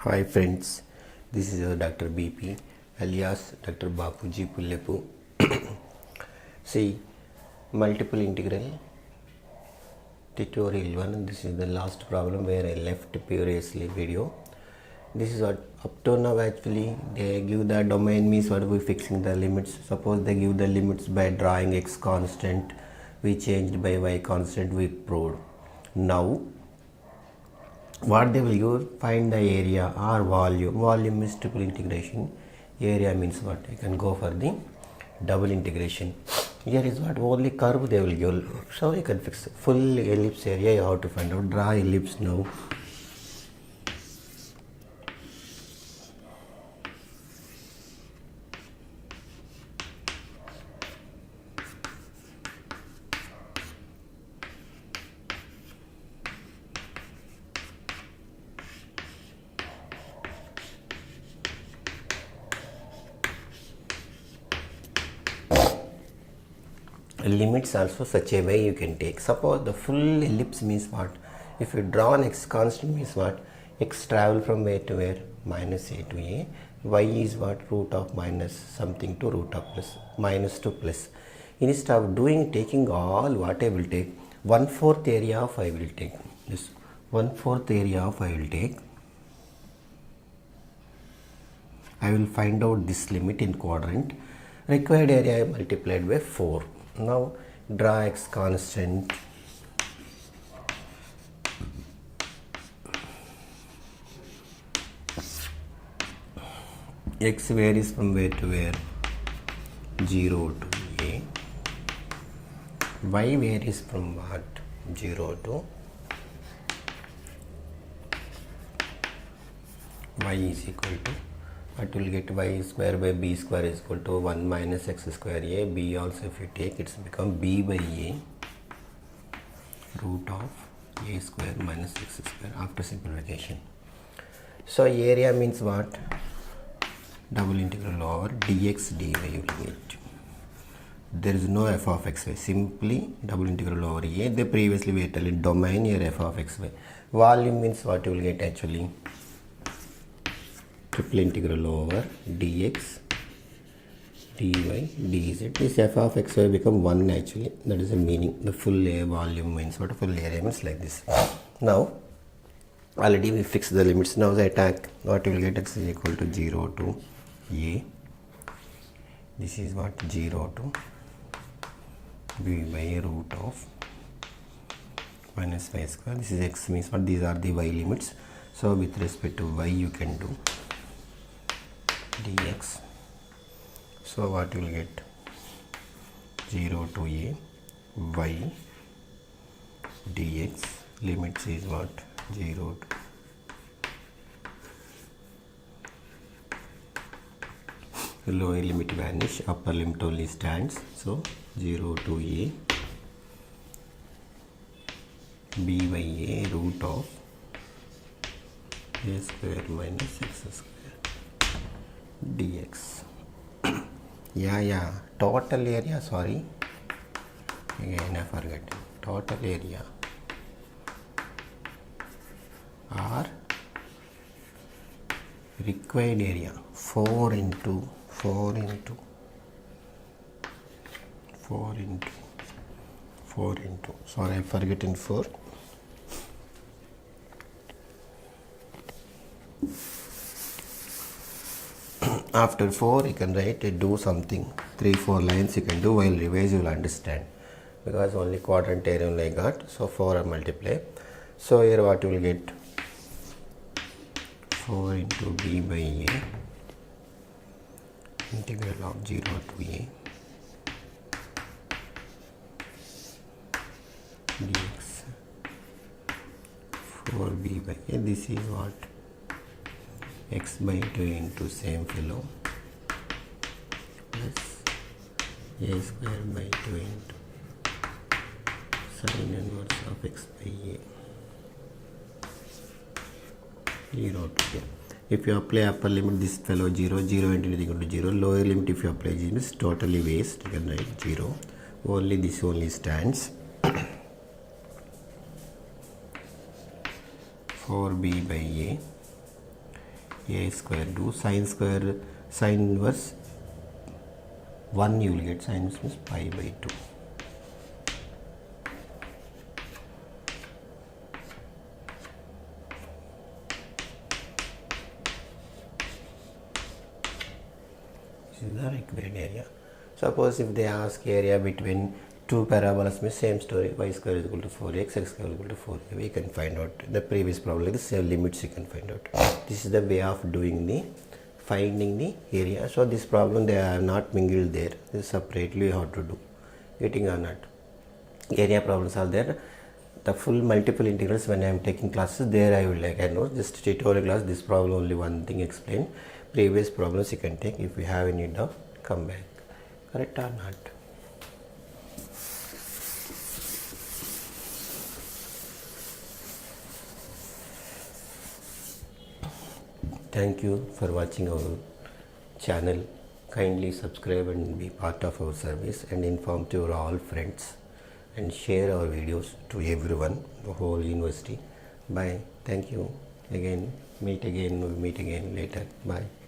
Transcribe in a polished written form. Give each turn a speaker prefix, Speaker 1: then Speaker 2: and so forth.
Speaker 1: Hi friends, this is your Dr. BP alias Dr. Bapuji Pullepu. See, multiple integral tutorial 1. This is the last problem where I left previously video. This is what up to now actually they give the domain means what we fixing the limits. Suppose they give the limits by drawing x constant, we changed by y constant, we proved. Now what they will use, find the area or volume. Volume is triple integration, area means what, you can go for the double integration. Here is what, only curve they will give, so you can fix full ellipse area. You have to find out. Draw ellipse now. Limits also such a way you can take. Suppose the full ellipse means what, if you draw an x constant means what, x travel from where to where, minus a to a, y is what, root of minus something to root of plus, minus to plus. Instead of taking all, what I will take, 1/4 area of I will take, this 1/4 area of I will take. I will find out this limit in quadrant. Required area multiplied by 4. Now draw x constant. X varies from where to where, 0 to a. Y varies from what, 0 to, y is equal to, what will get, y square by b square is equal to 1 minus x square a. B also if you take, it's become b by a root of a square minus x square after simplification. So area means what, double integral over dx dy you will get. There is no f of xy, simply double integral over a. They previously we told domain here f of xy. Volume means what you will get actually, triple integral over dx dy dz. This f of xy become 1 actually, that is the meaning. The full a volume means what, full area means like this. Now already we fixed the limits. Now the attack, what you will get, x is equal to 0 to a. This is what, 0 to b by root of minus y square. This is x means what, these are the y limits. So with respect to y you can do dx. So what you will get, 0 to a y dx, limits is what, 0 to, lower limit vanish, upper limit only stands. So 0 to a b by a root of a square minus x square dx. yeah, total area, sorry, again I forget, total area or required area, 4 into, sorry I forgetting 4. After 4 you can write, do something, 3-4 lines you can do. While revise you will understand, because only quadrant area only I got. So 4 I multiply. So here what you will get, 4 into b by a integral of 0 to a dx 4b by a. This is what, x by 2 into same fellow plus a square by 2 into sin inverse of x by a 0 to a. If you apply upper limit, this fellow 0, 0 into anything equal to 0. Lower limit if you apply 0 is totally waste, you can write 0. Only this only stands. 4b by a a square, do sine square, sine inverse 1 you will get, sine inverse means pi by 2. This is the required area. Suppose if they ask area between two parabolas, means same story, y square is equal to 4x, x square is equal to 4a. We can find out the previous problem, the same limits you can find out. This is the way of doing the finding the area. So this problem they are not mingled there. This separately you have to do. Getting or not? Area problems are there. The full multiple integrals when I am taking classes there I will I know just tutorial class this problem only one thing explain. Previous problems you can take if you have any doubt come back. Correct or not? Thank you for watching our channel. Kindly subscribe and be part of our service and inform to your all friends and share our videos to everyone, the whole university. Bye. Thank you. Again, meet again later. Bye.